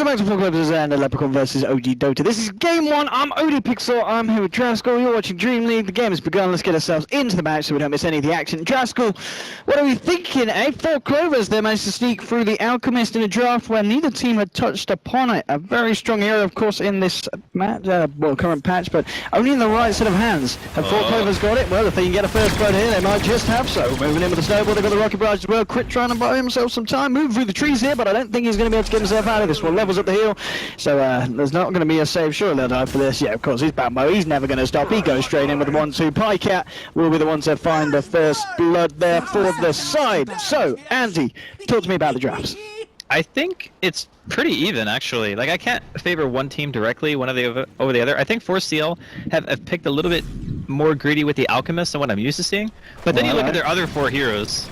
back to Four Clubs and the Leprechaun versus OG Dota. This is game one. I'm OD Pixel. I'm here with Draskell. You're watching DreamLeague. The game has begun. Let's get ourselves into the match so we don't miss any of the action. Draskell, what are we thinking, eh? Four Clovers, they managed to sneak through the Alchemist in a draft where neither team had touched upon it. A very strong hero, of course, in this match, current patch, but only in the right set of hands. Have Four Clovers got it? Well, if they can get a first blood here, they might just have so. Moving in with the snowball, they've got the rocket barrage as well. Crit trying to buy himself some time. Move through the trees here, but I don't think he's going to be able to get himself out of this one. Levels up the hill, so there's not going to be a save. Sure, they'll die for this. Yeah, of course, he's Bambo. He's never going to stop. He goes straight in with the 1-2. Pycat will be the one to find the first blood there for the side. So, Andy, talk to me about the drafts. I think it's pretty even, actually. Like, I can't favor one team directly, one of the over the other. I think 4CL have picked a little bit more greedy with the Alchemist than what I'm used to seeing. But then you look at their other four heroes.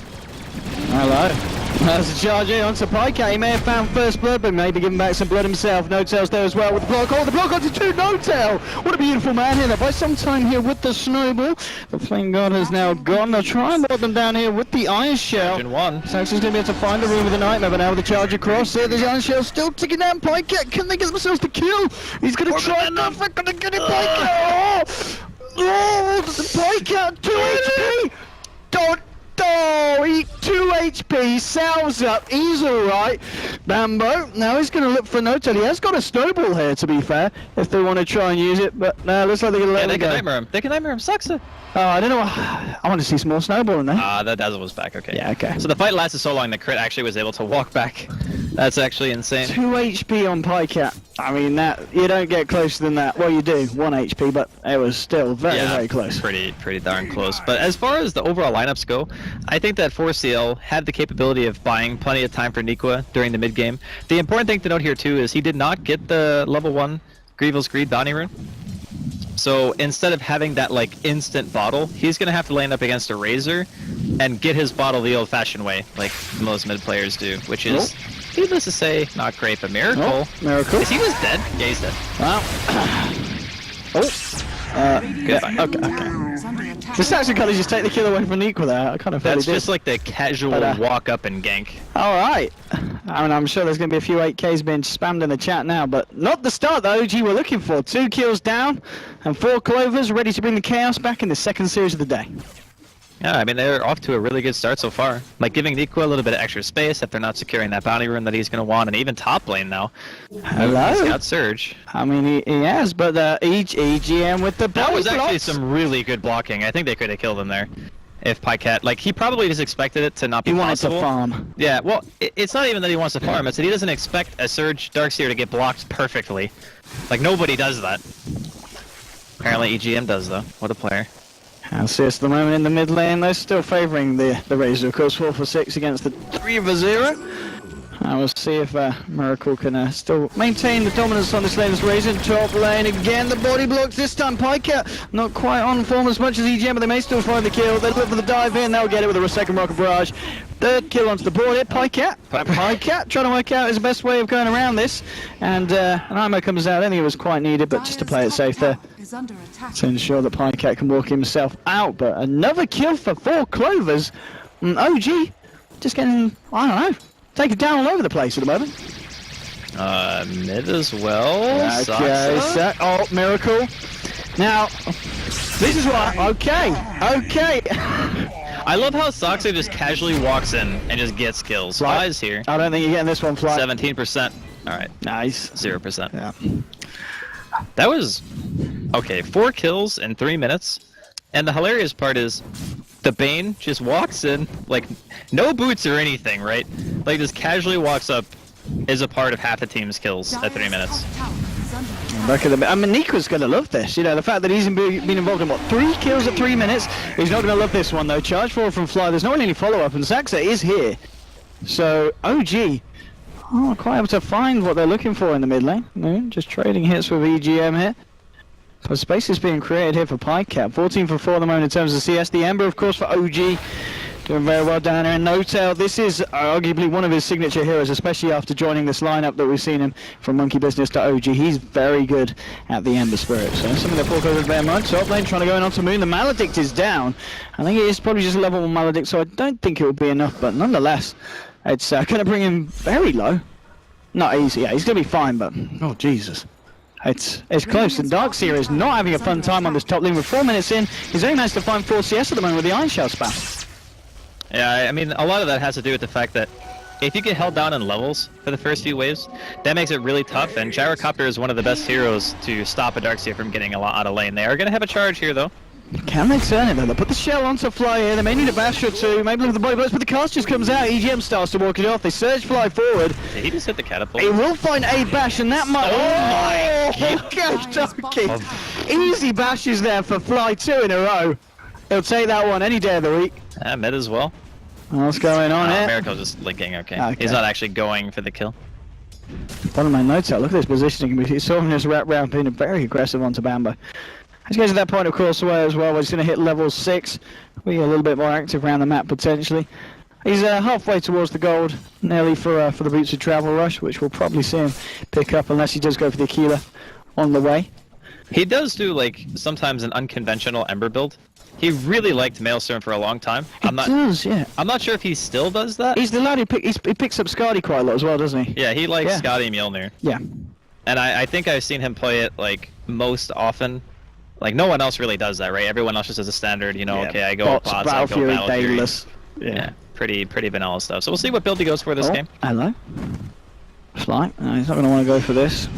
Hello. That's a charge in onto Pycat. He may have found first blood, but maybe giving back some blood himself. No-Tail's there as well with the block. Oh, the block onto two. No-Tail. What a beautiful man here. By some time here with the snowball. The Flame God has now gone. They'll try and lock them down here with the Iron Shell. Saxon's going to be able to find the room with the Nightmare, but now with the charge across here, the Iron Shell still ticking down Pycat. Can they get themselves the kill? He's going to try and not going to get it. Pycat. Oh, Pycat 2 HP. Don't. Oh, 2 HP, Sal's up, he's alright. Bambo, now he's going to look for No-Tail. He has got a snowball here, to be fair, if they want to try and use it, but no, looks like they're going to let him go. They can nightmare him, sucks it. Oh, I don't know. I want to see some more snowball in there. That Dazzle was back, okay. Yeah, okay. So the fight lasted so long, the crit actually was able to walk back. That's actually insane. 2 HP on Pycat. I mean, that you don't get closer than that. Well, you do, 1 HP, but it was still very close. Pretty darn close. But as far as the overall lineups go, I think that 4CL had the capability of buying plenty of time for Nikwa during the mid game. The important thing to note here too is he did not get the level 1 Grievel's Greed bounty rune. So instead of having that like instant bottle, he's gonna have to land up against a Razor and get his bottle the old-fashioned way, like most mid players do, which is, needless to say, not great, but Miracle. Miracle. Is he just dead? Yeah, he's dead. Wow. Good fight. Okay. This actually kind of just take the kill away from Nikwa there. I kind of That's just like the casual walk up and gank. Alright. I mean, I'm sure there's going to be a few 8Ks being spammed in the chat now, but not the start that OG were looking for. 2 kills down, and 4 Clovers ready to bring the chaos back in the second series of the day. Yeah, I mean, they're off to a really good start so far. Like, giving Nikwa a little bit of extra space if they're not securing that bounty rune that he's going to want, and even top lane now. Hello? He's got Surge. I mean, he has, but EGM with the That was actually blocks. some really good blocking. I think they could have killed him there. If Pycat, like, he probably just expected it to not be possible. He wanted to farm. Yeah, well, it's not even that he wants to farm, it's that he doesn't expect a Surge Darkseer to get blocked perfectly. Like, nobody does that. Apparently EGM does, though. What a player. Alcius at the moment in the mid lane, they're still favouring the Razor, of course, 4 for 6 against the 3 for 0. And we'll see if Miracle can still maintain the dominance on this lane as Razor. Top lane again, the body blocks this time. Pycat not quite on form as much as EGM, but they may still find the kill. They look for the dive in, they'll get it with a second rocket barrage. Third kill onto the board here, Pycat. Pycat trying to work out his best way of going around this. And an ammo comes out, I think it was quite needed, but just to play it safe there. To ensure that Pycat can walk himself out. But another kill for 4 Clovers. OG just getting, I don't know, taken down all over the place at the moment. Mid as well. Okay, oh, Miracle. Now, this is what, okay. I love how Soxa just casually walks in and just gets kills. Flies here. I don't think you're getting this one, Fly. 17%. Alright. Nice. 0%. Yeah. That was, okay, 4 kills in 3 minutes. And the hilarious part is, the Bane just walks in, like, no boots or anything, right? Like, just casually walks up, is a part of half the team's kills at 3 minutes. Back at the, I mean, Nikwa's going to love this. You know, the fact that he's been involved in, what, 3 kills at 3 minutes? He's not going to love this one, though. Charge forward from Fly. There's not really any follow-up, and Saxa is here. So, OG, not quite able to find what they're looking for in the mid lane. No, just trading hits with EGM here. So space is being created here for Pycat. 14 for 4 at the moment in terms of CS. The Ember, of course, for OG. Doing very well down there. And No-Tail, this is arguably one of his signature heroes, especially after joining this lineup that we've seen him from Monkey Business to OG. He's very good at the Ember Spirit. So something to fork over to bear in mind. Top lane trying to go in onto Moon. The Maledict is down. I think it is probably just a level 1 Maledict, so I don't think it will be enough. But nonetheless, it's going to bring him very low. Not easy. Yeah, he's gonna be fine, but oh Jesus. It's close, and Darkseer is not having a fun time on this top lane. With 4 minutes in, he's only managed to find 4 CS at the moment with the Iron Shell spam. Yeah, I mean, a lot of that has to do with the fact that if you get held down in levels for the first few waves, that makes it really tough, and Gyrocopter is one of the best heroes to stop a Darkseer from getting a lot out of lane. They are going to have a charge here, though. Can they turn it though? They put the shell onto Fly here, they may need a bash or two, maybe look at the body blows, but the cast just comes out, EGM starts to walk it off, they surge Fly forward. Did he just hit the catapult? He will find a bash, and that might... Easy bashes there for Fly, 2 in a row. He'll take that one any day of the week. Mid as well. What's going on here? Miracle's just linking, okay. He's not actually going for the kill. Bottom line notes out, look at this positioning, we saw him just wrap round being very aggressive onto Bambo. As he goes to that point of course away as well, where he's going to hit level 6. Be a little bit more active around the map potentially. He's halfway towards the gold, nearly for the Boots of Travel Rush, which we'll probably see him pick up unless he does go for the Aquila on the way. He does do like sometimes an unconventional Ember build. He really liked Maelstrom for a long time. He does, yeah. I'm not sure if he still does that. He's the lad who he picks up Skadi quite a lot as well, doesn't he? Yeah, he likes Skadi Mjolnir. Yeah. And I think I've seen him play it like most often. Like no one else really does that, right? Everyone else just has a standard, you know, okay, I go bots, bots, I go Battle Fury. Yeah, pretty vanilla stuff. So we'll see what build he goes for this game. Hello. Fly. No, he's not going to want to go for this.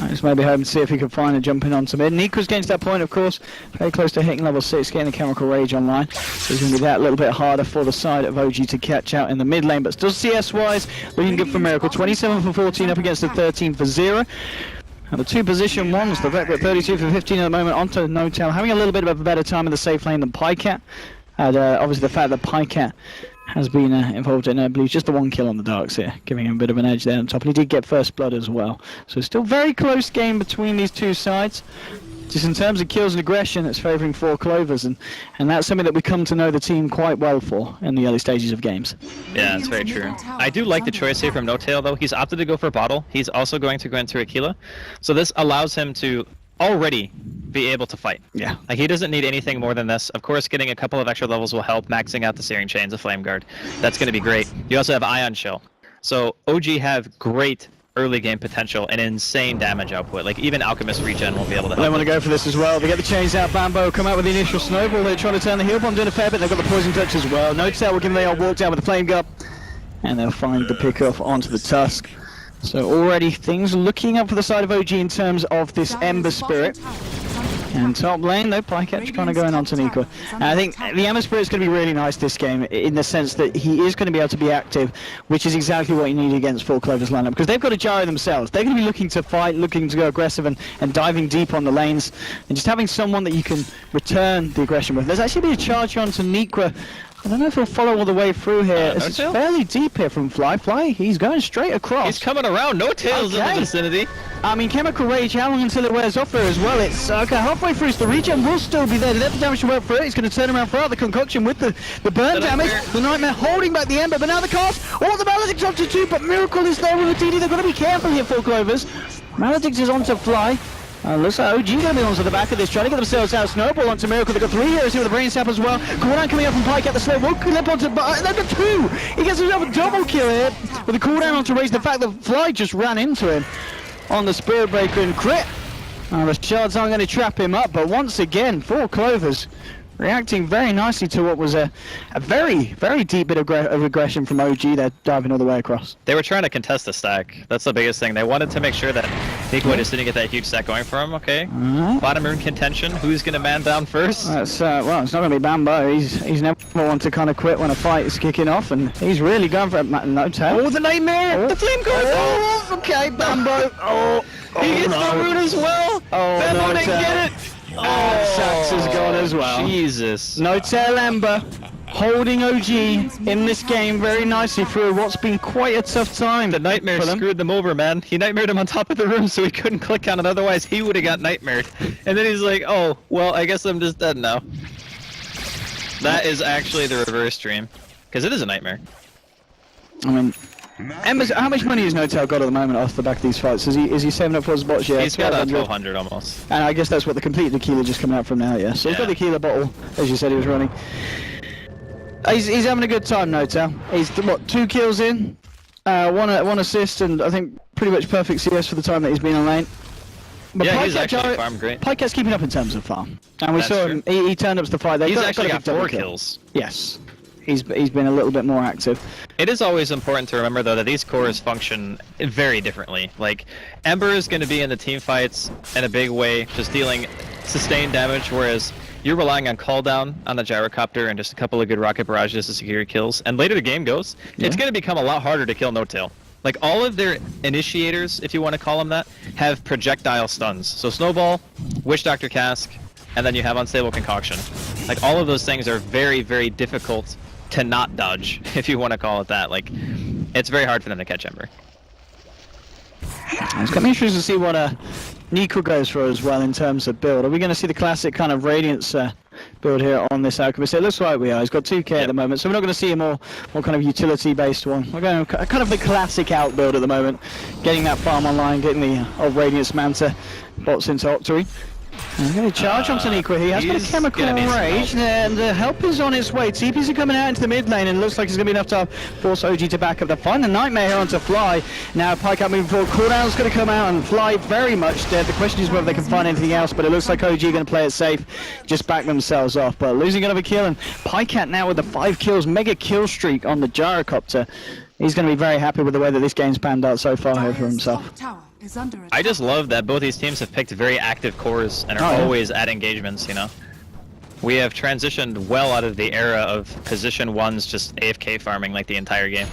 Just maybe hoping to see if he can find a jump in onto mid. Niko's getting to that point, of course, very close to hitting level 6, getting the Chemical Rage online. So it's going to be that little bit harder for the side of OG to catch out in the mid lane, but still CS-wise, looking good for Miracle. 27 for 14 up against the 13 for 0. And the 2 position ones, the Vector at 32 for 15 at the moment, onto No-Tail, having a little bit of a better time in the safe lane than Pycat. And obviously the fact that Pycat has been involved in, I believe, just the 1 kill on the Darkseer, giving him a bit of an edge there on top. And he did get first blood as well. So still very close game between these two sides. Just in terms of kills and aggression, it's favouring 4 Clovers, and that's something that we come to know the team quite well for in the early stages of games. Yeah, that's very true. I do like the choice here from No-Tail, though. He's opted to go for Bottle. He's also going to go into Aquila. So this allows him to already be able to fight. Yeah. Like, he doesn't need anything more than this. Of course, getting a couple of extra levels will help, maxing out the Searing Chains, the Flame Guard. That's going to be great. You also have Ion Shell. So OG have great early game potential and insane damage output. Like, even Alchemist regen won't be able to help. They want to go for this as well. They get the chains out. Bambo come out with the initial snowball. They're trying to turn the heal bomb, doing a fair bit. They've got the poison touch as well. No-Tail will give them the old walk down with the flame guard, and they'll find the pick off onto the Tusk. So already things looking up for the side of OG in terms of this Ember Spirit. And top lane, though, Pycatch kind of going on to Nico. And I think the Ember Spirit is going to be really nice this game, in the sense that he is going to be able to be active, which is exactly what you need against 4 Clover's lineup, because they've got a gyro themselves. They're going to be looking to fight, looking to go aggressive, and diving deep on the lanes, and just having someone that you can return the aggression with. There's actually been a charge on to Nikwa. I don't know if he'll follow all the way through here. It's fairly deep here from Fly. He's going straight across. He's coming around. No-Tail's in the vicinity. I mean, Chemical Rage, how long until it wears off there as well? It's okay, halfway through, so the regen will still be there. The depth damage to work for it. He's going to turn around throughout the concoction with the burn damage. The Nightmare holding back the Ember, but now the cast. Oh, the Maledict's onto 2, but Miracle is there with the DD. They've got to be careful here, 4 Clovers. Maledict is onto Fly. Looks like OG going to be onto the back of this, trying to get themselves out. Snowball onto Miracle. They've got 3 heroes here with the Brain Sap as well. Cooldown coming up from Pike at the slow. Won't clip onto. They've got 2. He gets himself a double kill here with the cooldown onto Raise. The fact that Fly just ran into him on the Spirit Breaker and crit. The shards aren't going to trap him up, but once again, 4 Clovers reacting very nicely to what was a very, very deep bit of aggression from OG. They're diving all the way across. They were trying to contest the stack. That's the biggest thing. They wanted to make sure that Nico just didn't get that huge stack going for him. Okay. Bottom rune contention. Who's going to man down first? That's, well, it's not going to be Bambo. He's never one to kind of quit when a fight is kicking off, and he's really going for it. No-Tail. Oh, the Nightmare! The Flame Guard! Oh, okay, Bambo. He gets the rune as well! Bambo didn't get it! Sax is gone as well. Jesus. No-Tail Ember holding OG in this game very nicely through what's been quite a tough time. The Nightmare screwed them over, man. He nightmared him on top of the room so he couldn't click on it, otherwise he would have got nightmared. And then he's like, oh, well, I guess I'm just dead now. That is actually the reverse dream. Because it is a nightmare. I mean, Ember's, how much money has No-Tail got at the moment off the back of these fights? Is he saving up for his bots yet? He's got 1200 almost. And I guess that's what the complete tequila just coming out from now, yeah. So he's got the tequila bottle, as you said he was running. He's having a good time, No-Tail. He's, what, 2 kills in? One assist, and I think pretty much perfect CS for the time that he's been on lane. But Yeah, he's Pycat actually farmed great. Pycat's keeping up in terms of farm. And we That's saw true. him, he turned up to the fight. They He's actually a got double 4 kill. kills. Yes. He's been a little bit more active. It is always important to remember, though, that these cores function very differently. Like, Ember is going to be in the team fights in a big way, just dealing sustained damage, whereas you're relying on cooldown on the gyrocopter and just a couple of good rocket barrages to secure kills. And later the game goes, it's going to become a lot harder to kill No-Tail. Like, all of their initiators, if you want to call them that, have projectile stuns. So Snowball, Witch Doctor Cask, and then you have Unstable Concoction. Like, all of those things are very, very difficult to not dodge, if you want to call it that. Like, it's very hard for them to catch Ember. It's going to be interesting to see what Nico goes for as well in terms of build. Are we going to see the classic kind of Radiance build here on this Alchemist? It looks like we are. He's got 2k at the moment, so we're not going to see a more kind of utility-based one. We're going kind of the classic out build at the moment, getting that farm online, getting the old Radiance Manta bots into Octory. I'm going to charge onto Nico. He has got a chemical rage, and the help is on its way. TPs are coming out into the mid lane, and it looks like it's going to be enough to force OG to back up. They find the Nightmare here onto Fly. Now Pycat moving forward. Cooldown's going to come out, and Fly very much dead. The question is whether they can find anything else, but it looks like OG going to play it safe, just back themselves off. But losing another kill, and Pycat now with the 5 kills, mega kill streak on the gyrocopter. He's going to be very happy with the way that this game's panned out so far here for himself. I just love that both these teams have picked very active cores and are always at engagements, you know? We have transitioned well out of the era of position ones just AFK farming like the entire game.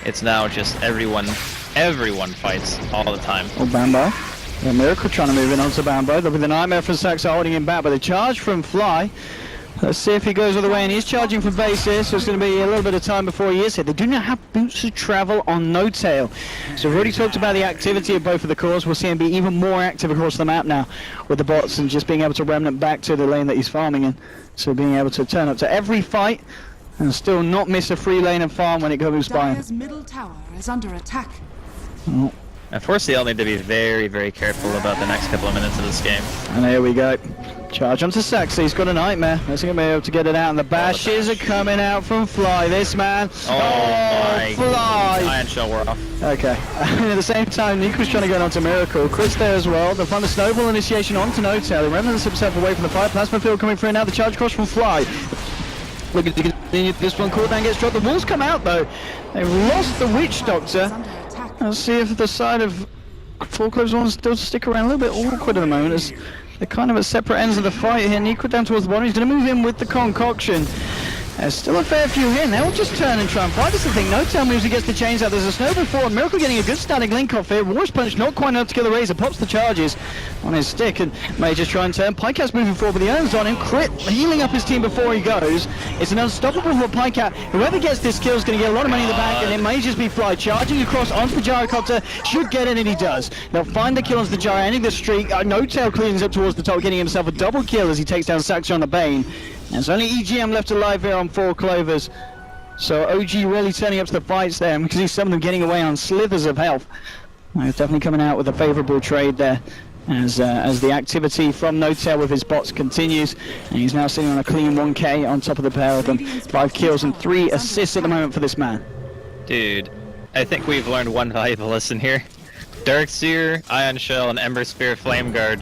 It's now just everyone fights all the time. Oh, Bambo. Yeah, Miracle trying to move in onto Bambo. There'll be the Nightmare from Saxa holding him back, but the charge from Fly. Let's see if he goes all the way, and he's charging for base here, so it's going to be a little bit of time before he is here. They do not have boots to travel on No-Tail. So we've already talked about the activity of both of the cores. We'll see him be even more active across the map now with the bots and just being able to remnant back to the lane that he's farming in. So being able to turn up to every fight and still not miss a free lane and farm when it goes by him. Middle tower is under attack. Oh. And 4CL need to be very, very careful about the next couple of minutes of this game. And here we go. Charge onto Saxa, he's got a Nightmare. That's going to be able to get it out, and the bashes are coming out from Fly. This man. Oh my Fly! Iron Shell wore off. Okay. And at the same time, Nico's trying to get onto Miracle. Chris there as well. They'll find the Snowball initiation onto No-Tail. He remembers himself away from the fight. Plasma Field coming through now. The charge cross from Fly. Looking to continue this one. Cooldown gets dropped. The walls come out though. They've lost the Witch Doctor. Let's see if the side of Foreclosed wants still to stick around. A little bit awkward at the moment as they're kind of at separate ends of the fight here. Nico down towards the bottom. He's going to move in with the concoction. There's still a fair few in. They'll just turn and try and fight. That's the thing. No-Tail moves against the chains out. There's a Snowball forward. Miracle getting a good standing link off here. War's Punch not quite enough to kill the Razor. Pops the charges on his stick and may just try and turn. Pycat's moving forward, but the Earn's on him. Crit healing up his team before he goes. It's an unstoppable for Pycat. Whoever gets this kill is going to get a lot of money in the bank, and it may just be Fly charging across onto the gyrocopter. Should get it, and he does. They'll find the kill on the gyro, ending the streak. No-Tail cleans up towards the top, getting himself a double kill as he takes down Saxa on the Bane. There's only EGM left alive here on 4 Clovers. So OG really turning up to the fights there, because he's some of them getting away on slithers of health. He's definitely coming out with a favourable trade there as the activity from No-Tail with his bots continues. And he's now sitting on a clean 1k on top of the pair of them. 5 kills and 3 assists at the moment for this man. Dude, I think we've learned one valuable lesson here. Darkseer, Ion Shell, and Ember Spear Flame Guard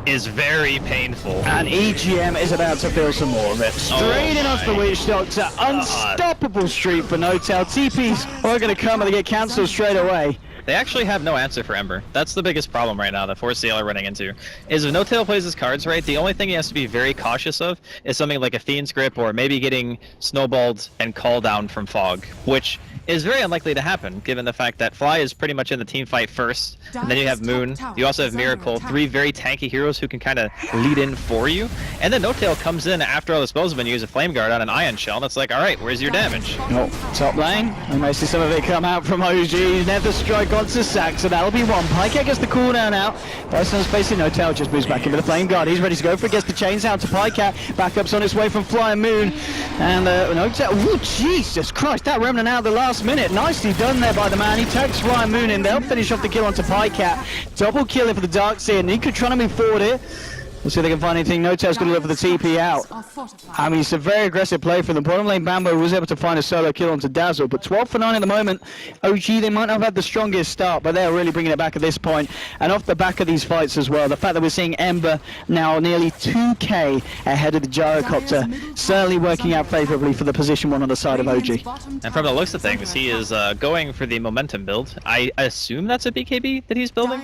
is very painful. And EGM is about to feel some more of it. Straight in off the Witch Doctor. Unstoppable streak for No-Tail. TPs are going to come and they get cancelled straight away. They actually have no answer for Ember. That's the biggest problem right now that 4CL are running into. Is if No-Tail plays his cards right, the only thing he has to be very cautious of is something like a Fiend's Grip or maybe getting snowballed and call down from Fog, which is very unlikely to happen given the fact that Fly is pretty much in the team fight first, and then you have Moon, you also have Miracle, 3 very tanky heroes who can kind of lead in for you, and then No-Tail comes in after all disposal and use a Flame Guard on an Ion Shell, and it's like, alright, where's your damage? Oh, top lane, we may see some of it come out from OG. Nether Strike onto Saxa, that'll be one. Pycat gets the cooldown out. Byson's facing No-Tail, just moves back into the Flame Guard. He's ready to go for it, gets the chains out to Pycat. Backup's on its way from Fly and Moon. And No-Tail, oh Jesus Christ, that remnant out the last minute. Nicely done there by the man. He tags Fly and Moon in. They'll finish off the kill onto Pycat. Double kill for the Darkseer. Nico trying to move forward here. We'll see if they can find anything. No-Tail's going to look for the TP out. I mean, it's a very aggressive play from the bottom lane. Bambo was able to find a solo kill onto Dazzle, but 12 for 9 at the moment. OG, they might not have had the strongest start, but they're really bringing it back at this point. And off the back of these fights as well, the fact that we're seeing Ember now nearly 2k ahead of the Gyrocopter, certainly working out favourably for the position one on the side of OG. And from the looks of things, he is going for the momentum build. I assume that's a BKB that he's building?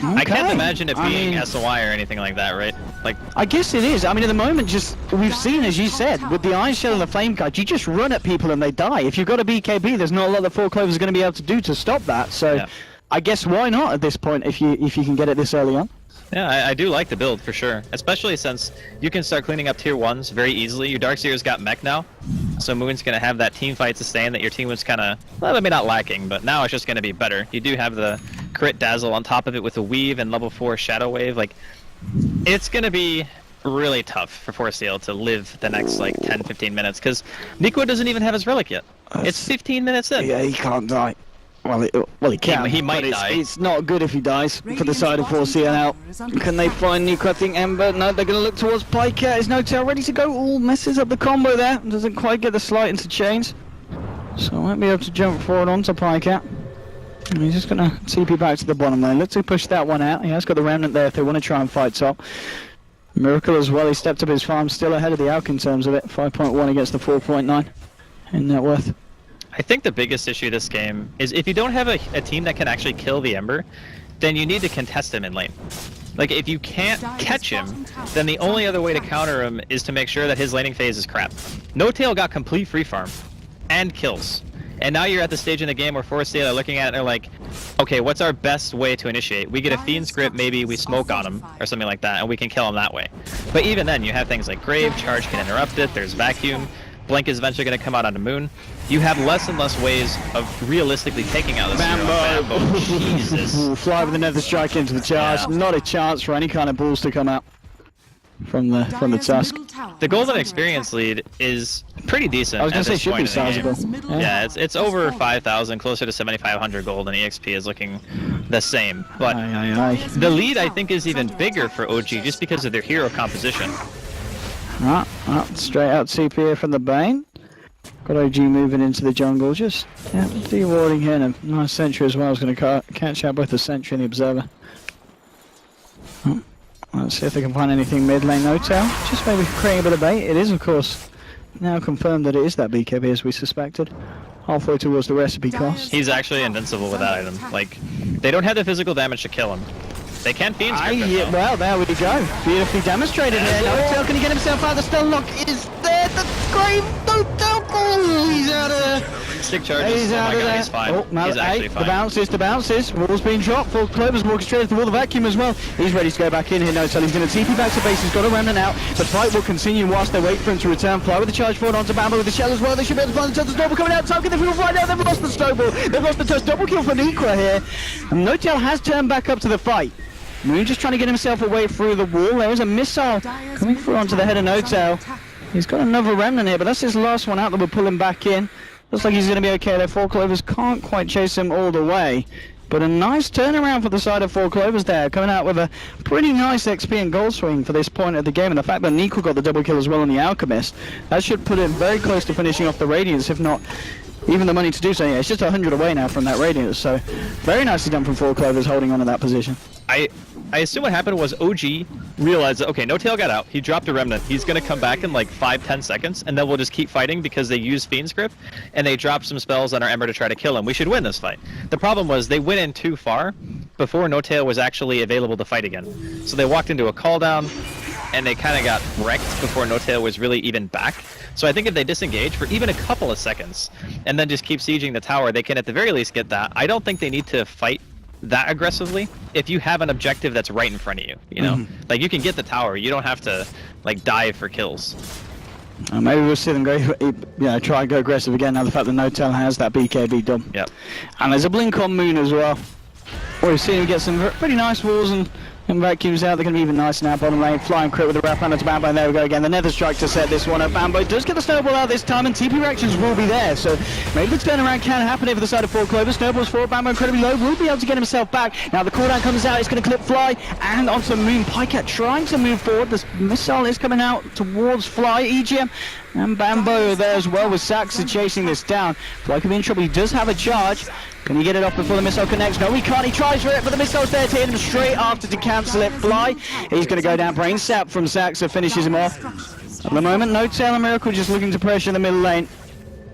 I can't imagine it being SOI or anything like that, right? Like, I guess it is. I mean, at the moment, just we've seen, as you said, with the Iron Shell and the Flame Guide, you just run at people and they die. If you've got a BKB, there's not a lot that Four Clovers are going to be able to do to stop that. So, yeah. I guess why not at this point if you can get it this early on? Yeah, I do like the build for sure, especially since you can start cleaning up tier 1s very easily. Your Darkseer's got mech now, so Moon's going to have that team fight sustain that your team was kind of, well, maybe not lacking, but now it's just going to be better. You do have the crit Dazzle on top of it with the Weave and level 4 Shadow Wave. Like, it's going to be really tough for Forceal to live the next, like, 10-15 minutes, because Nico doesn't even have his Relic yet. It's 15 minutes in. Yeah, he can't die. Well, he can. He might die. It's not good if he dies for the side of Forceal now. Can they find Nico? I think Ember. No, they're going to look towards Pikecat. Is No-Tail ready to go? Ooh, messes up the combo there. Doesn't quite get the slight into chains. So I won't be able to jump forward onto Pikecat. And he's just going to TP back to the bottom lane. Let's push that one out. He has got the Remnant there if they want to try and fight top. Miracle as well. He stepped up his farm. Still ahead of the Alk in terms of it. 5.1 against the 4.9 in net worth. I think the biggest issue this game is if you don't have a team that can actually kill the Ember, then you need to contest him in lane. Like, if you can't catch him, then the only other way to counter him is to make sure that his laning phase is crap. No-Tail got complete free farm and kills. And now you're at the stage in the game where Forceal are looking at it and they're like, okay, what's our best way to initiate? We get a Fiend's Grip, maybe we smoke on him or something like that, and we can kill him that way. But even then, you have things like Grave, Charge can interrupt it, there's Vacuum, Blink is eventually going to come out on the Moon. You have less and less ways of realistically taking out this hero. Bambo! Jesus. Fly with another strike into the charge. Yeah. Not a chance for any kind of balls to come out from the Tusk. The golden experience lead is pretty decent. I was going to say should be sizable. Yeah, it's over 5,000, closer to 7,500 gold, and EXP is looking the same. But the lead, I think, is even bigger for OG just because of their hero composition. Right, straight out CP here from the Bane. Got OG moving into the jungle, just de-warding here, and a nice sentry as well. I was going to catch out both the sentry and the observer. Let's see if they can find anything mid lane. No-Tail, just maybe creating a bit of bait. It is, of course, now confirmed that it is that BKB as we suspected. Halfway towards the recipe cost. He's actually invincible with that item. Like, they don't have the physical damage to kill him. They can Fiend's Grip him, well, there we go. Beautifully demonstrated there. No-Tail, can he get himself out? The stun lock is there. The Grave. No-Tail. Oh, he's out of there. Stick charges. He's out of there. He's fine. Oh, no, he's actually fine. The bounces. Wall's being dropped. Four Clovers walking straight into the wall. The Vacuum as well. He's ready to go back in here. No-Tail. He's going to TP back to base. He's got a Remnant out. The fight will continue whilst they wait for him to return. Fly with the charge forward onto Bambo with the shell as well. They should be able to find the Snowball coming out. Target the field right now. They've lost the Snowball. They've lost the touch. Double kill for Nikwa here. And No-Tail has turned back up to the fight. Moon just trying to get himself away through the wall. There is a missile coming through onto the head of No-Tail. He's got another Remnant here, but that's his last one out that will pull him back in. Looks like he's going to be okay there. Four Clovers can't quite chase him all the way. But a nice turnaround for the side of Four Clovers there, coming out with a pretty nice XP and goal swing for this point of the game. And the fact that Nico got the double kill as well on the Alchemist, that should put him very close to finishing off the Radiance, if not even the money to do so. Yeah, it's just 100 away now from that Radiance, so very nicely done from Four Clovers holding on to that position. I assume what happened was OG realized that, okay, No-Tail got out, he dropped a Remnant, he's going to come back in like 5-10 seconds, and then we'll just keep fighting because they use Fiend's Grip, and they dropped some spells on our Ember to try to kill him. We should win this fight. The problem was they went in too far before No-Tail was actually available to fight again. So they walked into a call-down, and they kind of got wrecked before No-Tail was really even back. So I think if they disengage for even a couple of seconds, and then just keep sieging the tower, they can at the very least get that. I don't think they need to fight that aggressively if you have an objective that's right in front of you, you know? Like, you can get the tower, you don't have to, like, dive for kills. Maybe we'll see them go, try and go aggressive again now the fact that No-Tail has that BKB done. Yep. And there's a blink on Moon as well. We've seen him get some pretty nice walls and And vacuums out, they're going to be even nicer now, bottom lane, flying crit with the wrap under to Bambo, and there we go again, the Nether Strike to set this one up. Bambo does get the snowball out this time, and TP reactions will be there, so maybe the turnaround can happen here for the side of 4 Clover. Snowballs forward, Bambo incredibly low, will be able to get himself back. Now the cooldown comes out, it's going to clip Fly, and onto Moon. Pycat trying to move forward, this missile is coming out towards Fly, EGM, and Bambo there as well with Saxa chasing this down. Fly could be in trouble, he does have a charge. Can he get it off before the missile connects? No, he can't. He tries for it, but the missile's there to hit him straight after to cancel it. Fly, he's going to go down. Brain sap from Saxa finishes him off. At the moment, No Tail and Miracle just looking to pressure the middle lane.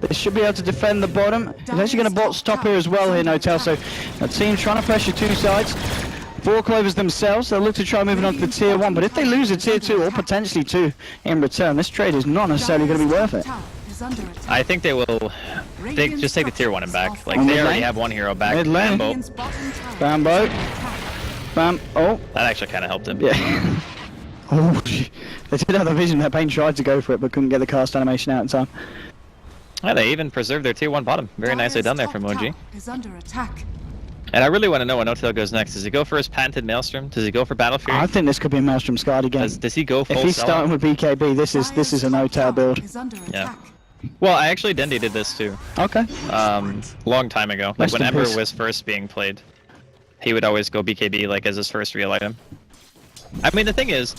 They should be able to defend the bottom. He's actually going to bot stop here as well here, No Tail. So a team trying to pressure 2 sides. 4 Clovers themselves, they'll look to try moving on to the tier 1, but if they lose a tier 2 or potentially 2 in return, this trade is not necessarily going to be worth it. I think they will just take the tier 1 and back. Like, they already have 1 hero back. Mid lane. Bambo. Bam. Oh. That actually kind of helped him. Yeah. Oh, they did have the vision. That Pain tried to go for it, but couldn't get the cast animation out in time. Yeah, they even preserved their tier 1 bottom. Very nicely done there from OG. Is under attack. And I really want to know when No-Tail goes next. Does he go for his patented Maelstrom? Does he go for Battle Fury? I think this could be a Maelstrom Scarred again. Does he go full If he's starting with BKB, this is a No-Tail build. Yeah. Well, I actually Dendi did this too. Okay. Long time ago. Like Rest when in Ember peace. was first being played, he would always go BKB like as his first real item. I mean, the thing is,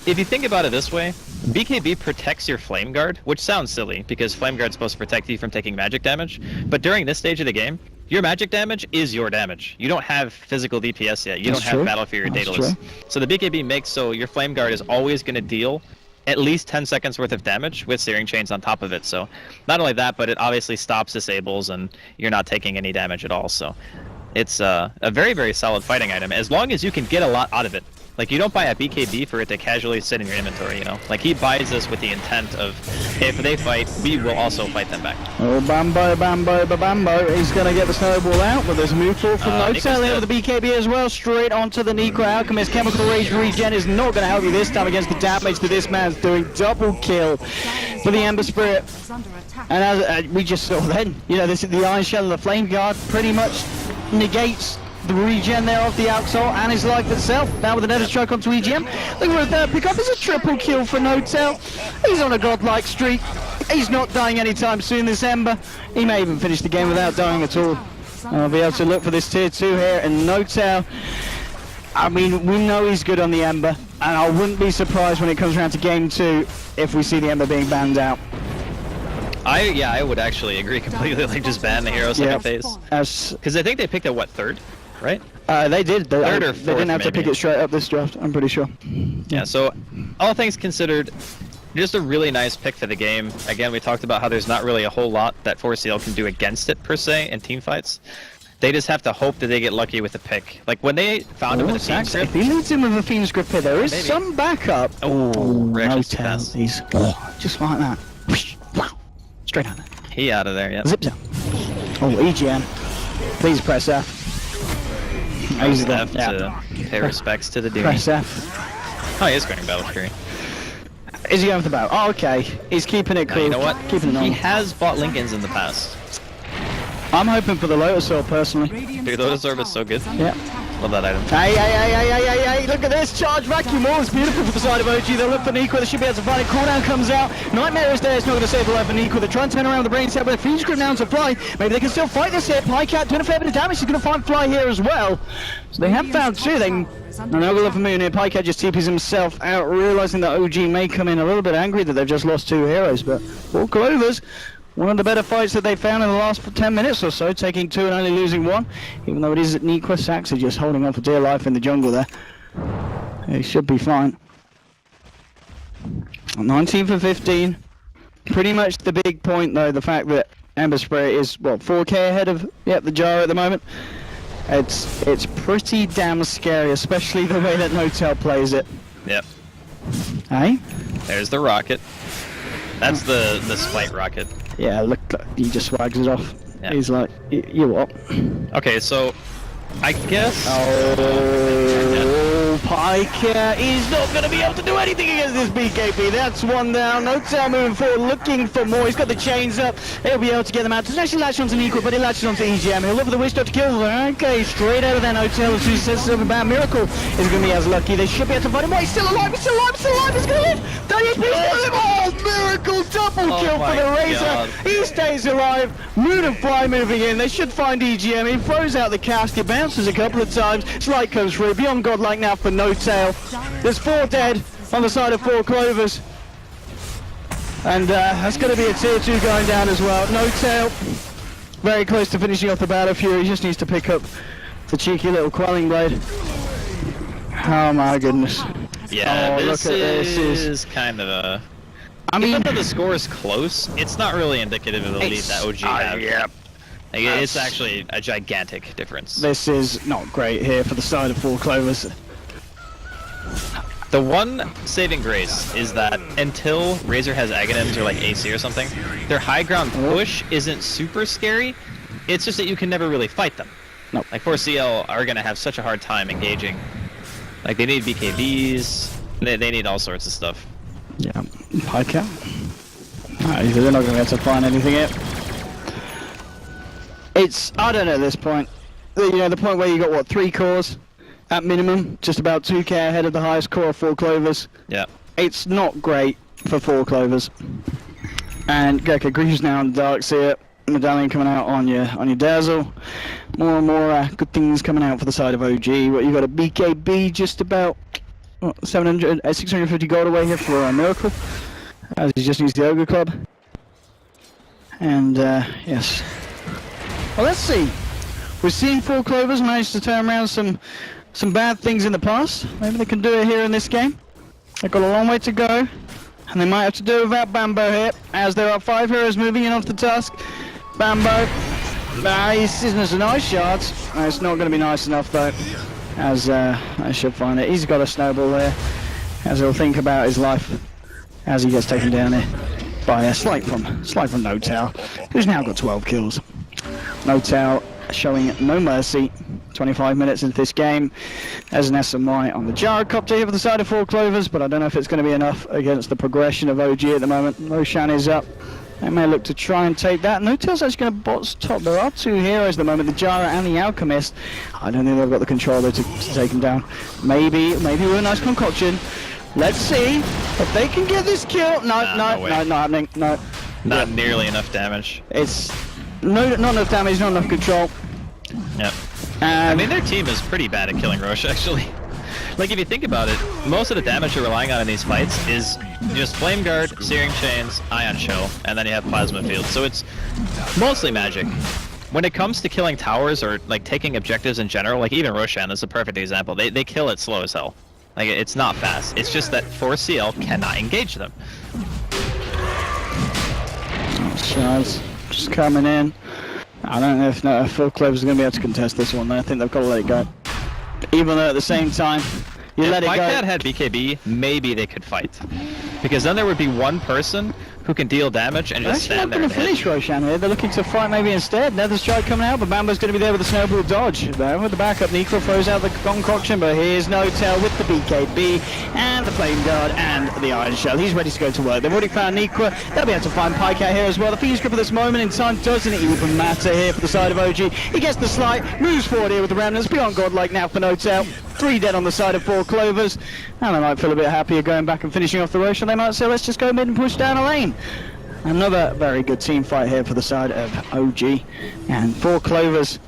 if you think about it this way, BKB protects your Flame Guard, which sounds silly because Flame Guard's supposed to protect you from taking magic damage. But during this stage of the game, your magic damage is your damage. You don't have physical DPS yet. You That's don't true. have Battle Fury or That's Daedalus. true. So the BKB makes so your Flame Guard is always going to deal at least 10 seconds worth of damage with Searing Chains on top of it. So not only that, but it obviously stops disables and you're not taking any damage at all. So it's a very, very solid fighting item as long as you can get a lot out of it. Like, you don't buy a BKB for it to casually sit in your inventory, you know? Like, he buys this with the intent of, if they fight, we will also fight them back. Oh, Bambo, Bambo, Bambo. He's going to get the snowball out, but there's a move forward from No-Tail in with the BKB as well. Straight onto the Necro Alchemist. Chemical Rage regen is not going to help you this time against the damage that this man's doing. Double kill for the Ember Spirit. And as we just saw then, you know, this is the Iron Shell and the Flame Guard pretty much negates the regen there of the Alxol and his life itself. Now with another strike onto EGM. Look for a third pickup. It's a triple kill for No-Tail. He's on a godlike streak. He's not dying anytime soon, this Ember. He may even finish the game without dying at all. I'll be able to look for this tier 2 here, and No-Tail, I mean, we know he's good on the Ember, and I wouldn't be surprised when it comes around to game 2 if we see the Ember being banned out. I would actually agree completely. Like, just ban the hero second phase. Because I think they picked a what, 3rd? Right? They did. Third or they didn't have fourth, to pick maybe. it straight up this draft, I'm pretty sure. Yeah, so all things considered, just a really nice pick for the game. Again, we talked about how there's not really a whole lot that 4CL can do against it, per se, in team fights. They just have to hope that they get lucky with the pick. Like, when they found him with a Fiend's Grip... If he leads him with a Fiend's Grip here, there is Maybe. some backup. reaction's too No-Tail. fast. He's just like that. Wow. Straight out there. He out of there, yeah. Zip zone. Oh, EGM. Please press F. Easy Have yeah. to pay respects to the dude. Press F. Oh, he is going Battle Fury. Is he going for the battle? Oh, okay. He's keeping it cool. You know what? Keeping it He normal. has bought Lincolns in the past. I'm hoping for the Lotus Orb, personally. Dude, Lotus Orb is so good. Yeah. Love that item. Hey, look at this charge vacuum wall. It's beautiful for the side of OG. They'll look for Nico. They should be able to find it. Cooldown comes out. Nightmare is there. It's not going to save the life of Nico. They're trying to turn around the brain set, but Fiend's Grip now to Fly. Maybe they can still fight this here. Pycat doing a fair bit of damage. He's going to find Fly here as well. So they have found 2. And they'll look for Moon here. Pycat just TPs himself out, realizing that OG may come in a little bit angry that they've just lost 2 heroes. But 4 Clovers, one of the better fights that they found in the last 10 minutes or so, taking 2 and only losing 1. Even though it is at Niqua, Saxa just holding on for dear life in the jungle there. He should be fine. 19 for 15. Pretty much the big point though, the fact that Ember Spray is, what, 4k ahead of the Jara at the moment. It's pretty damn scary, especially the way that No-Tail plays it. Yep. Hey? There's the rocket. That's the spite rocket. Yeah, look, he just swags it off. Yeah. He's like, you what? Okay, so I guess. Oh, Pike is not going to be able to do anything against this BKB. That's one down. Notel moving forward, looking for more. He's got the chains up. He'll be able to get them out. Doesn't actually latch onto Nico, but he latches onto EGM. He'll look for the wish shot to kill. Okay, straight out of there. Notel, as he says something about Miracle, is going to be as lucky. They should be able to find him. Wait, he's still alive. He's still alive. He's still alive. He's going to live. Oh, Miracle double kill for the Razor. God. He stays alive. Moon and Fly moving in. They should find EGM. He throws out the casket, bounces a couple of times. Slight comes through. Beyond Godlike now for No Tail. There's 4 dead on the side of 4 Clovers. And that's going to be a tier 2 going down as well. No Tail. Very close to finishing off the Battle Fury. He just needs to pick up the cheeky little Quelling Blade. Oh my goodness. Yeah, Oh, this look at this. is kind of a... I mean, Even though the score is close, it's not really indicative of the lead that OG have. yeah. Like, it's actually a gigantic difference. This is not great here for the side of 4 Clovers. The one saving grace is that until Razor has Aghanims or like AC or something, their high ground push isn't super scary. It's just that you can never really fight them. No. Like 4CL are going to have such a hard time engaging. Like they need BKBs, they need all sorts of stuff. Yeah, Pike out. They're not going to be able to find anything yet. It's, I don't know at this point. You know, the point where you got, what, 3 cores at minimum, just about 2k ahead of the highest core of 4 Clovers. Yeah. It's not great for 4 Clovers. And Gecko Greaves now on the Darks here. Medallion coming out on your Dazzle. More and more good things coming out for the side of OG. What you got a BKB just about 650 gold away here for Miracle. As he just needs the Ogre Club. And yes. Well, let's see. We're seeing 4 Clovers manage to turn around some bad things in the past. Maybe they can do it here in this game. They've got a long way to go. And they might have to do it without Bambo here, as there are 5 heroes moving in onto the Tusk. Bambo. He's a nice shot. It's not going to be nice enough though, as I should find it. He's got a snowball there, as he'll think about his life as he gets taken down here by a slight from No Tail, who's now got 12 kills. No Tail showing no mercy. 25 minutes into this game. There's an SMY on the gyrocopter here for the side of 4 Clovers, but I don't know if it's going to be enough against the progression of OG at the moment. Roshan is up. They may look to try and take that. No Tail's actually going to bots top. There are 2 heroes at the moment, the Gyro and the Alchemist. I don't think they've got the control though to take him down. Maybe with a nice concoction. Let's see if they can get this kill. No, not happening. No. Not nearly enough damage. It's not enough damage, not enough control. Yep. I mean, their team is pretty bad at killing Roche, actually. Like, if you think about it, most of the damage you're relying on in these fights is just Flame Guard, Searing Chains, Ion Shell, and then you have Plasma Field. So it's mostly magic. When it comes to killing towers or, like, taking objectives in general, like, even Roshan is a perfect example. They kill it slow as hell. Like, it's not fast. It's just that 4CL cannot engage them. Shards just coming in. I don't know if 4 Clovers are going to be able to contest this one though. I think they've got to let it go. Even though at the same time, you let it go. If Pikecat had BKB, maybe they could fight. Because then there would be one person who can deal damage and just stand there. They're not going to finish Roshan here. They're looking to fight maybe instead. Nether Strike coming out, but Bambo's going to be there with the snowball dodge. There with the backup, Necro throws out the concoction, but here's No Tail with the BKB and the Flame Guard and the Iron Shell. He's ready to go to work. They've already found Necro. They'll be able to find Pikecat here as well. The Phoenix Grip at this moment in time doesn't even matter here for the side of OG. He gets the slight, moves forward here with the Remnants. Beyond Godlike now for No Tail. 3 dead on the side of 4 Clovers. And they might feel a bit happier going back and finishing off the Roshan. They might say, let's just go mid and push down a lane. Another very good team fight here for the side of OG. And 4 Clovers,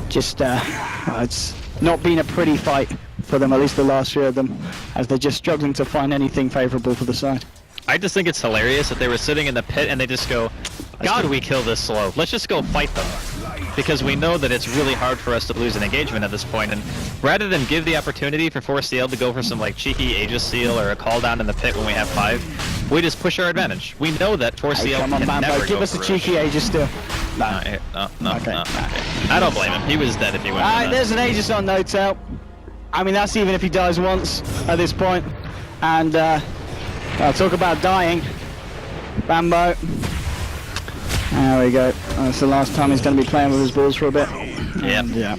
just, it's not been a pretty fight for them, at least the last few of them, as they're just struggling to find anything favourable for the side. I just think it's hilarious that they were sitting in the pit and they just go, God, we kill this slow. Let's just go fight them. Because we know that it's really hard for us to lose an engagement at this point, and rather than give the opportunity for 4CL to go for some like cheeky Aegis Seal or a call down in the pit when we have 5, we just push our advantage. We know that 4CL come on, can Bambo, never give go us a for cheeky Aegis Seal. No. Okay. I don't blame him. He was dead if he went. Alright, there's an Aegis on No Tail. I mean, that's even if he dies once at this point. And I'll talk about dying. Bambo. There we go. That's the last time he's going to be playing with his balls for a bit. Yep. Yeah.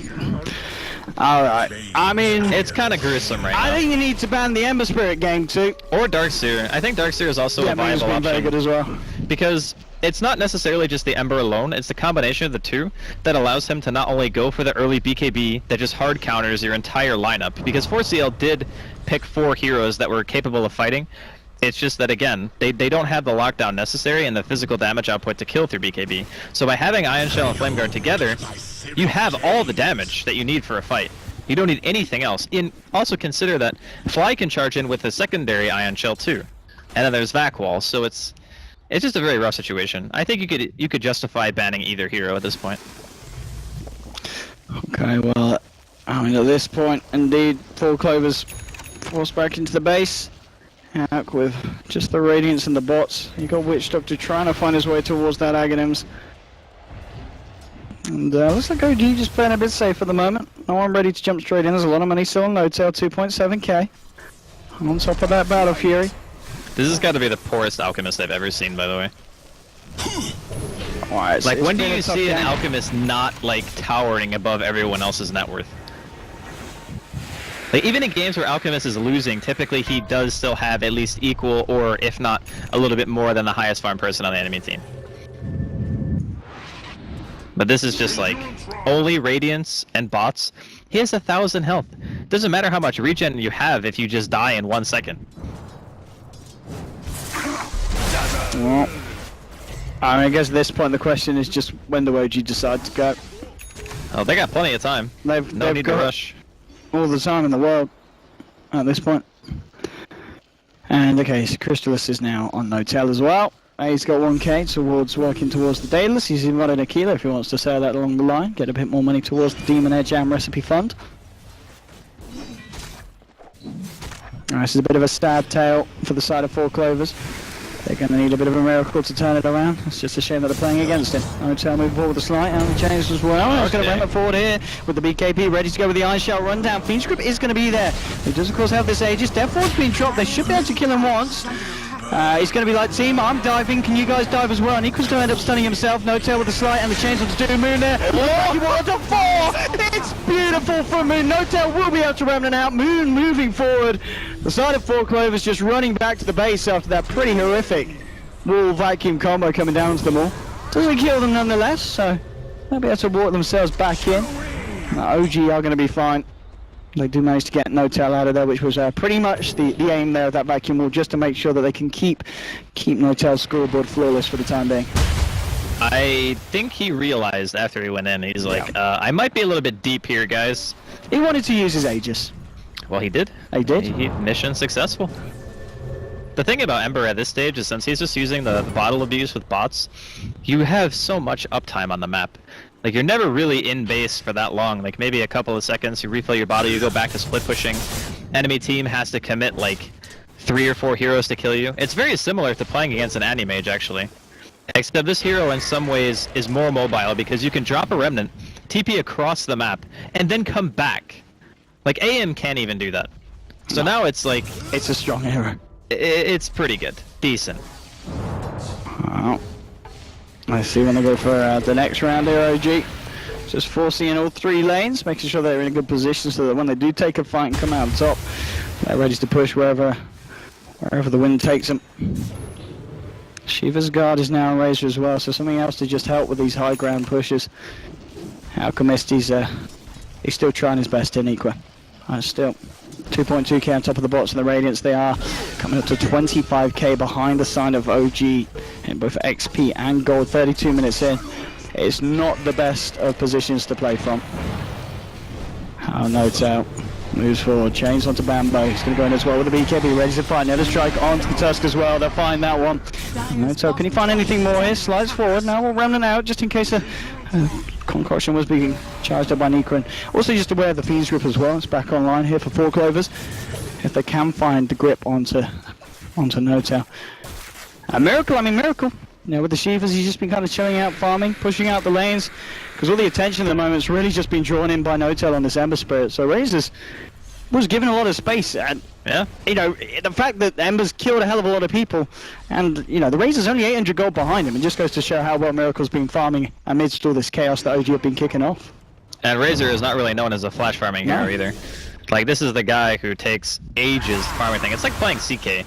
Alright. I mean, It's kind of gruesome right I now. think you need to ban the Ember Spirit game too. Or Dark Seer. I think Dark Seer is also a Yeah, Ember's viable been very option. good as well. Because it's not necessarily just the Ember alone, it's the combination of the two that allows him to not only go for the early BKB that just hard counters your entire lineup, because 4CL did pick 4 heroes that were capable of fighting. It's just that, again, they don't have the lockdown necessary and the physical damage output to kill through BKB. So by having Ion Shell and Flame Guard together, you have all the damage that you need for a fight. You don't need anything else. Also consider that Fly can charge in with a secondary Ion Shell too. And then there's Vac Wall, so it's just a very rough situation. I think you could justify banning either hero at this point. Okay, well, I mean, at this point, indeed, 4 Clovers forced back into the base. Hack with just the Radiance and the bots. You got Witch Doctor trying to find his way towards that Aghanims. And looks like OG just playing a bit safe at the moment. No one ready to jump straight in. There's a lot of money still on No-Tail, 2.7k. On top of that, Battle Fury. This has got to be the poorest Alchemist I've ever seen, by the way. Alright, Like, it's when do been a you tough see an game. Alchemist not, like, towering above everyone else's net worth? Like, even in games where Alchemist is losing, typically he does still have at least equal, or if not, a little bit more than the highest farm person on the enemy team. But this is just like, only Radiance and bots. He has 1,000 health. Doesn't matter how much regen you have if you just die in 1 second. Well, I mean, I guess at this point the question is just when do OG decide to go? Oh, they got plenty of time. No They've need to got rush. all the time in the world at this point. And okay, so Crystallis is now on No-Tail as well. He's got 1k towards working towards the Daedalus. He's invited Aquila if he wants to sell that along the line, get a bit more money towards the Demon Edge Jam Recipe Fund. This is a bit of a sad tale for the side of 4 Clovers. They're going to need a bit of a miracle to turn it around. It's just a shame that they're playing against him. No-Tail moving forward with the slight, and the change as well. He's going to bring it forward here with the BKB ready to go with the Iron Shell rundown. Fiend's Grip is going to be there. He does of course have this Aegis. Death Ward's been dropped. They should be able to kill him once. He's going to be like, team, I'm diving, can you guys dive as well? And Nico's going to end up stunning himself. No-Tail with the slight and the chainsaw to do Moon there. Oh, to 4! It's beautiful from Moon. No-Tail will be able to remnant out. Moon moving forward. The side of 4 Clovers just running back to the base after that pretty horrific wall vacuum combo coming down to them all. Doesn't kill them nonetheless, so they'll be able to walk themselves back in. OG are going to be fine. They do manage to get No-Tail out of there, which was pretty much the aim there of that vacuum wall, just to make sure that they can keep No-Tail's scoreboard flawless for the time being. I think he realized after he went in, he's like, I might be a little bit deep here, guys. He wanted to use his Aegis. Well, he did. He did? Mission successful. The thing about Ember at this stage is since he's just using the bottle abuse with bots, you have so much uptime on the map. Like, you're never really in base for that long. Like, maybe a couple of seconds, you refill your bottle, you go back to split pushing. Enemy team has to commit, like, 3 or 4 heroes to kill you. It's very similar to playing against an Anti-Mage, actually. Except this hero, in some ways, is more mobile because you can drop a Remnant, TP across the map, and then come back. Like, AM can't even do that. So now it's like... It's a strong hero. It's pretty good. Decent. Well, let's see when they go for the next round here, OG. Just forcing all 3 lanes, making sure they're in a good position so that when they do take a fight and come out on top, they're ready to push wherever the wind takes them. Shiva's guard is now in Razor as well, so something else to just help with these high ground pushes. Alchemist, he's still trying his best in Equa. Still 2.2k on top of the bots and the Radiance. They are coming up to 25k behind the side of OG in both XP and gold. 32 minutes in. It's not the best of positions to play from. Oh, No-Tail moves forward, chains onto Bambo. He's going to go in as well with the BKB, ready to fight. Nether Strike onto the Tusk as well. They'll find that one. No-Tail, can he find anything more here? Slides forward. Now we'll Remnant out just in case a concoction was being charged up by Nikran. Also just aware of the Fiend's Grip as well. It's back online here for 4 Clovers. If they can find the grip onto No-Tail. Miracle, Miracle. You know, with the Shivas, he's just been kind of chilling out, farming, pushing out the lanes, because all the attention at the moment has really just been drawn in by No-Tail on this Ember Spirit. So Razors was given a lot of space, and Yeah. you know, the fact that Ember's killed a hell of a lot of people, and you know, the Razor's only 800 gold behind him, it just goes to show how well Miracle's been farming amidst all this chaos that OG have been kicking off. And Razor is not really known as a flash farming hero either. Like, this is the guy who takes ages to farm everything. It's like playing CK.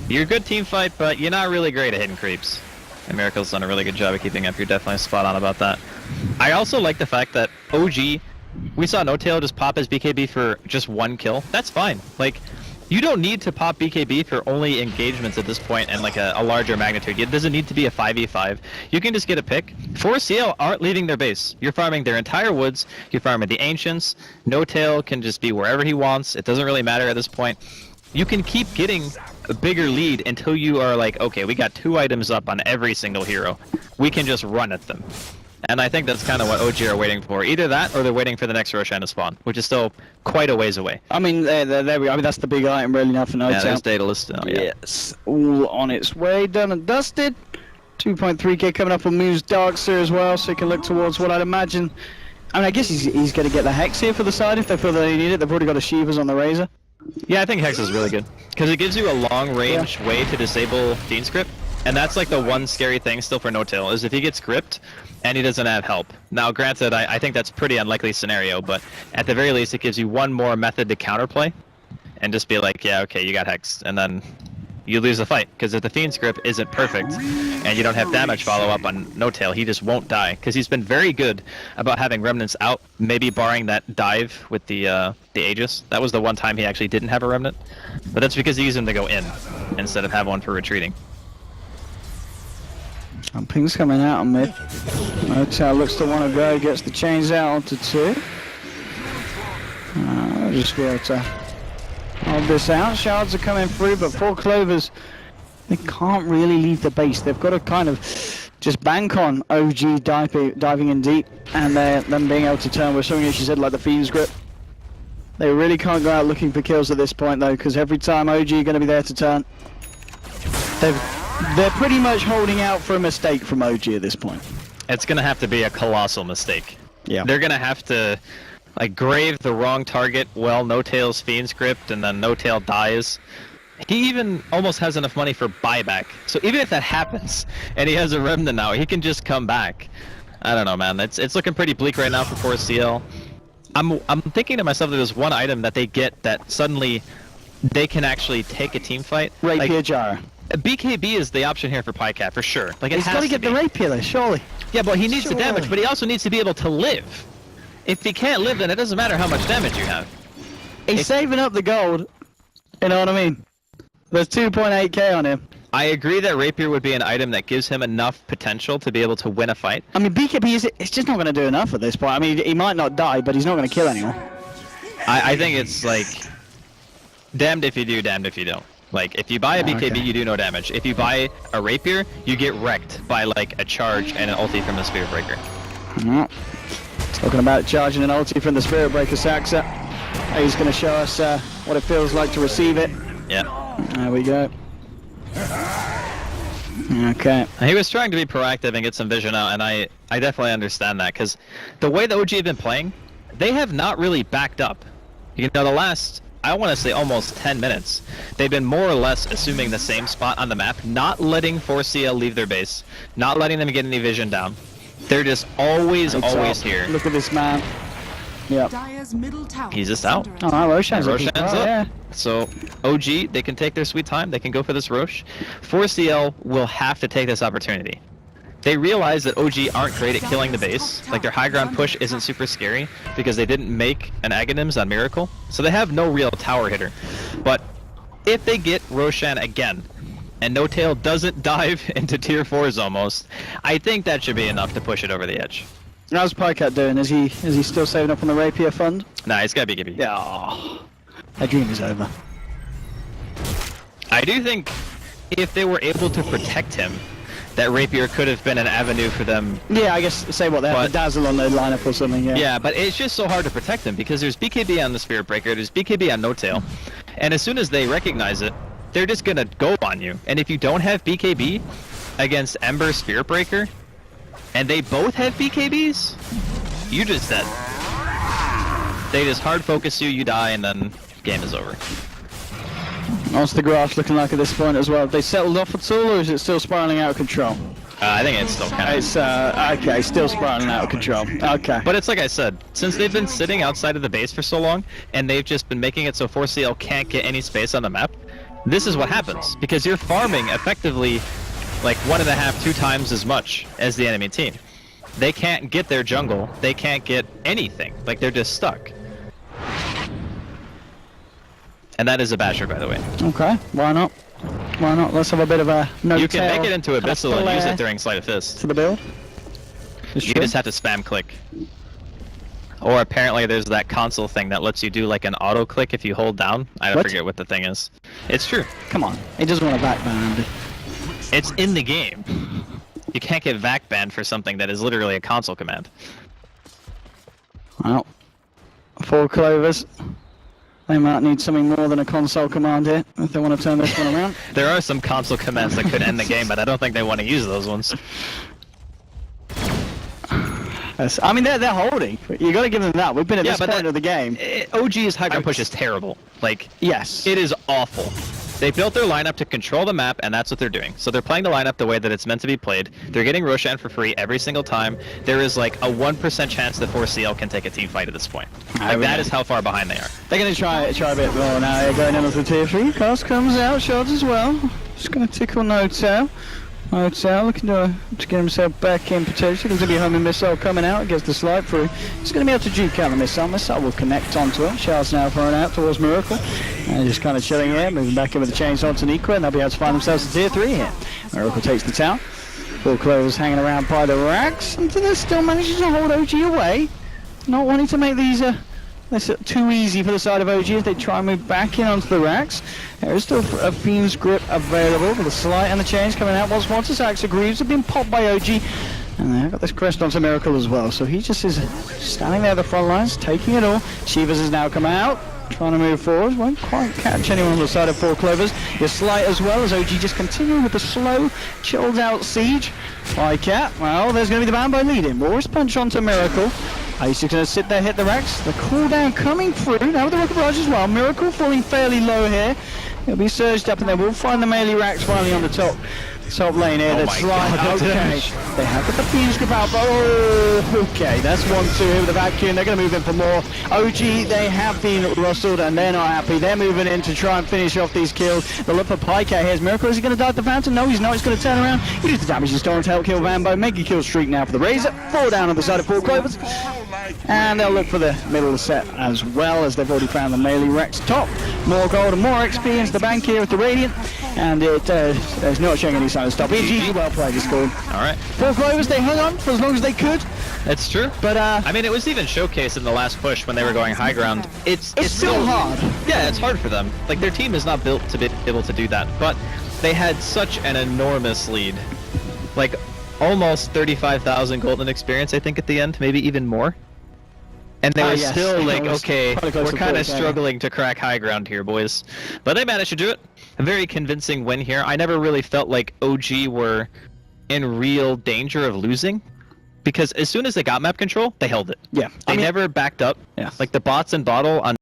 You're a good team fight, but you're not really great at hitting creeps. And Miracle's done a really good job of keeping up. You're definitely spot on about that. I also like the fact that OG, we saw No-Tail just pop his BKB for just 1 kill. That's fine. Like, you don't need to pop BKB for only engagements at this point and like a larger magnitude. It doesn't need to be a 5v5. You can just get a pick. 4CL aren't leaving their base. You're farming their entire woods. You're farming the Ancients. No-Tail can just be wherever he wants. It doesn't really matter at this point. You can keep getting a bigger lead until you are like, okay, we got 2 items up on every single hero. We can just run at them. And I think that's kind of what OG are waiting for. Either that, or they're waiting for the next Roshan to spawn, which is still quite a ways away. I mean, there we go. I mean, that's the big item, really, now for No-Tail. Yeah, there's data listed now, yeah. Yes, all on its way, done and dusted. 2.3k coming up on Moose Darkster as well, so he can look towards what I'd imagine. I mean, I guess he's going to get the Hex here for the side if they feel that they need it. They've already got a Shivas on the Razor. Yeah, I think Hex is really good, because it gives you a long-range way to disable Fiend's Grip. And that's like the one scary thing still for No-Tail, is if he gets gripped and he doesn't have help. Now granted, I think that's a pretty unlikely scenario, but at the very least it gives you one more method to counterplay and just be like, yeah, okay, you got hexed, and then you lose the fight. Because if the Fiend's Grip isn't perfect and you don't have damage follow-up on No-Tail, he just won't die. Because he's been very good about having Remnants out, maybe barring that dive with the Aegis. That was the one time he actually didn't have a Remnant. But that's because he used him to go in instead of have one for retreating. And Ping's coming out on mid. No-Tail looks to want to go, gets the chains out onto 2. I'll just be able to hold this out. Shards are coming through, but 4 Clovers, they can't really leave the base. They've got to kind of just bank on OG diving in deep and them being able to turn with something, as you said, like the Fiend's Grip. They really can't go out looking for kills at this point, though, because every time OG are going to be there to turn, they're pretty much holding out for a mistake from OG at this point. It's going to have to be a colossal mistake. Yeah. They're going to have to like grave the wrong target while No-Tail's Fiend's Gripped, and then No-Tail dies. He even almost has enough money for buyback. So even if that happens, and he has a Remnant now, he can just come back. I don't know, man. It's looking pretty bleak right now for 4CL. I'm thinking to myself that there's one item that they get that suddenly they can actually take a team fight. Rapier Jara. BKB is the option here for Pycat, for sure. Like, He's got to get the Rapier there, surely. Yeah, but he needs the damage, but he also needs to be able to live. If he can't live, then it doesn't matter how much damage you have. He's saving up the gold, you know what I mean? There's 2.8k on him. I agree that Rapier would be an item that gives him enough potential to be able to win a fight. I mean, BKB, it's just not going to do enough at this point. I mean, he might not die, but he's not going to kill anyone. I think it's like, damned if you do, damned if you don't. Like, if you buy a BKB, you do no damage. If you buy a Rapier, you get wrecked by, like, a charge and an ulti from the Spirit Breaker. Talking about charging an ulti from the Spirit Breaker, Saxa. He's going to show us what it feels like to receive it. Yeah. There we go. Okay. He was trying to be proactive and get some vision out, and I definitely understand that, because the way the OG have been playing, they have not really backed up. You know, the last, I want to say almost 10 minutes, they've been more or less assuming the same spot on the map, not letting 4CL leave their base, not letting them get any vision down. They're just always here. Look at this man. Yep. He's just out. Oh, Roshan's up. Yeah. So, OG, they can take their sweet time. They can go for this Rosh. 4CL will have to take this opportunity. They realize that OG aren't great at killing the base. Like, their high ground push isn't super scary because they didn't make an Aghanims on Miracle. So they have no real tower hitter. But if they get Roshan again, and No-Tail doesn't dive into tier 4s almost, I think that should be enough to push it over the edge. How's Pycat doing? Is he still saving up on the Rapier fund? Nah, it's gotta be BKB. Yeah. Oh, that dream is over. I do think if they were able to protect him, that Rapier could have been an avenue for them. Yeah, I guess, say what, they have the Dazzle on their lineup or something, yeah. Yeah, but it's just so hard to protect him because there's BKB on the Spirit Breaker, there's BKB on No-Tail, and as soon as they recognize it, they're just gonna go on you. And if you don't have BKB against Ember Spirit Breaker, and they both have BKBs, you just dead. They just hard focus you, you die, and then game is over. What's the grass looking like at this point as well? Have they settled off at all, or is it still spiraling out of control? I think it's still kind of. It's okay, still spiraling out of control. Okay. But it's like I said, since they've been sitting outside of the base for so long, and they've just been making it so 4CL can't get any space on the map, this is what happens. Because you're farming effectively like 1.5, 2 times as much as the enemy team. They can't get their jungle, they can't get anything. Like, they're just stuck. And that is a basher, by the way. Okay, why not? Why not? Let's have a bit of a no. You can make it into Abyssal and use it during Sleight of Fist. To the build. You just have to spam click. Or apparently there's that console thing that lets you do like an auto click if you hold down. I forget what the thing is. It's true. Come on, it doesn't want to backband. It's in the game. You can't get vac banned for something that is literally a console command. Well, 4 clovers. They might need something more than a console command here if they want to turn this one around. There are some console commands that could end the game, but I don't think they want to use those ones. I mean, they're holding. You got to give them that. We've been at this point of the game. OG's high ground push is terrible. Like, yes, it is awful. They built their lineup to control the map, and that's what they're doing. So they're playing the lineup the way that it's meant to be played. They're getting Roshan for free every single time. There is like a 1% chance that 4CL can take a team fight at this point. Like, that is how far behind they are. They're going to try a bit more now. They're going into the tier 3. Cost comes out, shots as well. Just going to tickle No-Tail. No-Tail looking to get himself back in potentially. There's going to be a homing missile coming out against the slide through. He's going to be able to juke out the missile. Missile will connect onto it. Shell's now thrown out towards Miracle. And just kind of chilling here, moving back in with the chains onto Nikwa, and they'll be able to find themselves in tier 3 here. Miracle takes the town. 4 clovers hanging around by the racks. And they're still managing to hold OG away. Not wanting to make these this too easy for the side of OG as they try and move back in onto the racks. There is still a Fiend's Grip available with the Slight and the chains coming out. Once the Axe of Greaves have been popped by OG. And they've got this crest onto Miracle as well. So he just is standing there at the front lines, taking it all. Shivas has now come out, trying to move forward. Won't quite catch anyone on the side of 4 clovers. Your Slight as well as OG just continuing with the slow, chilled out siege. Cat, well, there's going to be the Bambo leading. Morris punch onto Miracle. Ace is going to sit there, hit the racks. The cooldown coming through. Now with the Rocket Barrage as well. Miracle falling fairly low here. He'll be surged up and then we'll find the melee racks finally on the top lane here. That's slide. Okay. They have got the Fiend's Grip out. Oh, okay. That's 1-2 here with the vacuum. They're going to move in for more. OG, they have been rustled and they're not happy. They're moving in to try and finish off these kills. The look for Pycat here. Is Miracle, is he going to dive the Fountain? No, he's not. He's going to turn around. He does the damage and Storm to help kill Vambo. Mega kill streak now for the Razor. 4 down on the side of 4 clovers. And they'll look for the middle of the set as well, as they've already found the melee Rex top. More gold and more XP into the bank here with the Radiant. And there's not showing any sign of stop. GG, well played, it's good. Alright. 4 clovers, they hung on for as long as they could. It's true. But I mean, it was even showcased in the last push when they were going high ground. It's still hard. Yeah, it's hard for them. Like, their team is not built to be able to do that. But they had such an enormous lead. Like, almost 35,000 golden experience, I think, at the end. Maybe even more. And they were still like, okay, we're kind of struggling to crack high ground here, boys. But they managed to do it. A very convincing win here. I never really felt like OG were in real danger of losing. Because as soon as they got map control, they held it. Yeah. They never backed up. Yeah. Like the bots and bottle on